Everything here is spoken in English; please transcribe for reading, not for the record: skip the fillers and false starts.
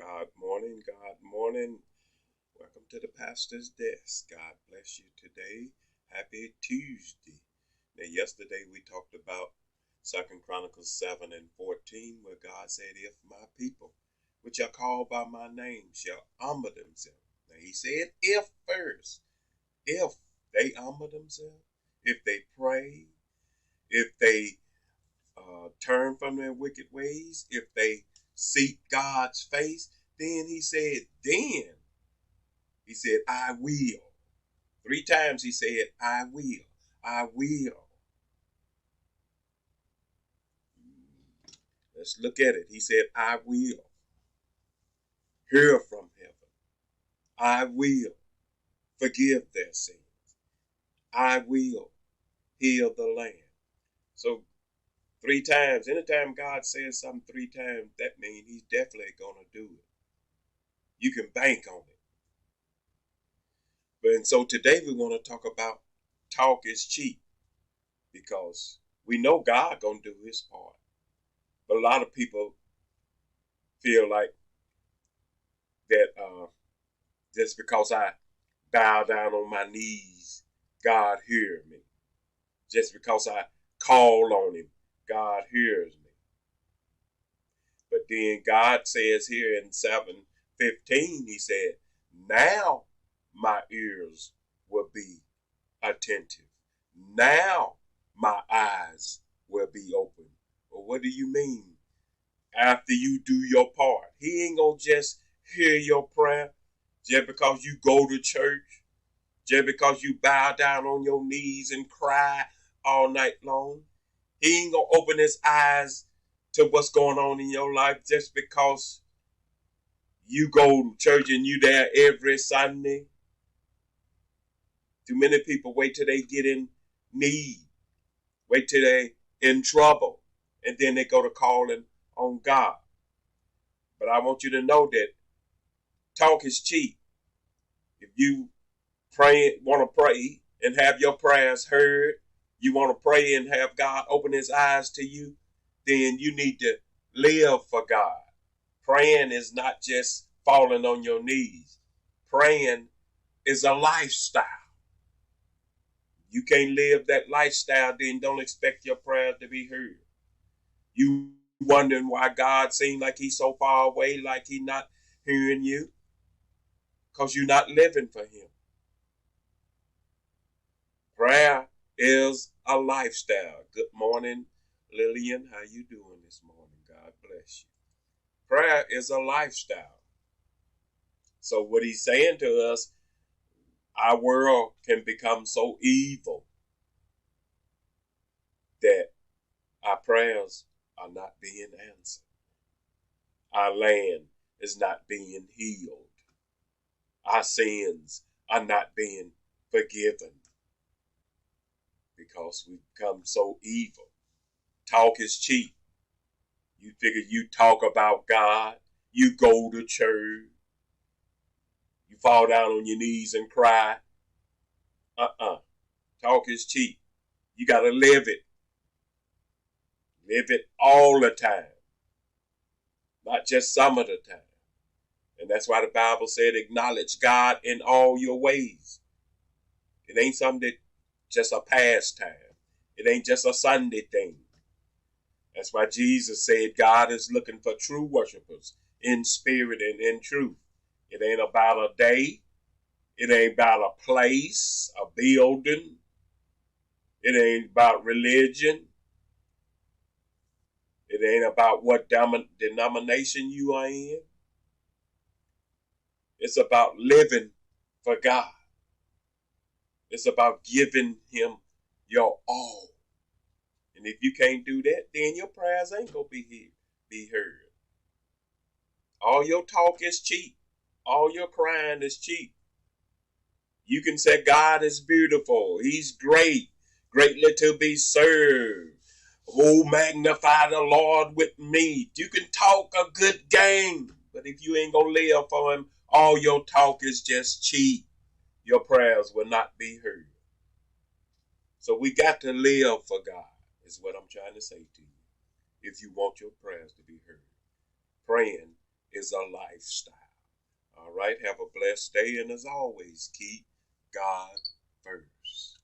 God morning, God morning. Welcome to the pastor's desk. God bless you today. Happy Tuesday. Now, yesterday we talked about Second Chronicles 7 and 14, where God said, "If my people, which are called by my name, shall humble themselves." Now, He said, "If first, if they humble themselves, if they pray, if they turn from their wicked ways, if they seek God's face, then he said, I will. Three times he said, I will. I will. Let's look at it. He said, I will hear from heaven. I will forgive their sins. I will heal the land. So three times, anytime God says something three times, that means he's definitely going to do it. You can bank on it. And so today we want to talk about talk is cheap, because we know God gonna do his part. But a lot of people feel like that just because I bow down on my knees, God hears me. Just because I call on him, God hears me. But then God says here in 7:15, he said, now my ears will be attentive. Now my eyes will be open. Well, what do you mean? After you do your part, he ain't gonna just hear your prayer just because you go to church, just because you bow down on your knees and cry all night long. He ain't gonna open his eyes to what's going on in your life just because you go to church and you there every Sunday. Too many people wait till they get in need, wait till they in trouble, and then they go to calling on God. But I want you to know that talk is cheap. If you want to pray and have your prayers heard, you want to pray and have God open his eyes to you, then you need to live for God. Praying is not just falling on your knees. Praying is a lifestyle. You can't live that lifestyle, then don't expect your prayers to be heard. You wondering why God seems like he's so far away, like he's not hearing you, because you're not living for him. Prayer is a lifestyle. Good morning, Lillian. How you doing this morning? God bless you. Prayer is a lifestyle. So what he's saying to us, our world can become so evil that our prayers are not being answered. Our land is not being healed. Our sins are not being forgiven because we've become so evil. Talk is cheap. You figure you talk about God, you go to church, you fall down on your knees and cry. Talk is cheap. You got to live it. Live it all the time, not just some of the time. And that's why the Bible said, acknowledge God in all your ways. It ain't something that just a pastime. It ain't just a Sunday thing. That's why Jesus said God is looking for true worshipers in spirit and in truth. It ain't about a day. It ain't about a place, a building. It ain't about religion. It ain't about what denomination you are in. It's about living for God. It's about giving him your all. And if you can't do that, then your prayers ain't going to be heard. All your talk is cheap. All your crying is cheap. You can say God is beautiful. He's great, greatly to be served. Oh, magnify the Lord with me. You can talk a good game, but if you ain't going to live for him, all your talk is just cheap. Your prayers will not be heard. So we got to live for God, is what I'm trying to say to you. If you want your prayers to be heard, praying is a lifestyle. All right. Have a blessed day. And as always, keep God first.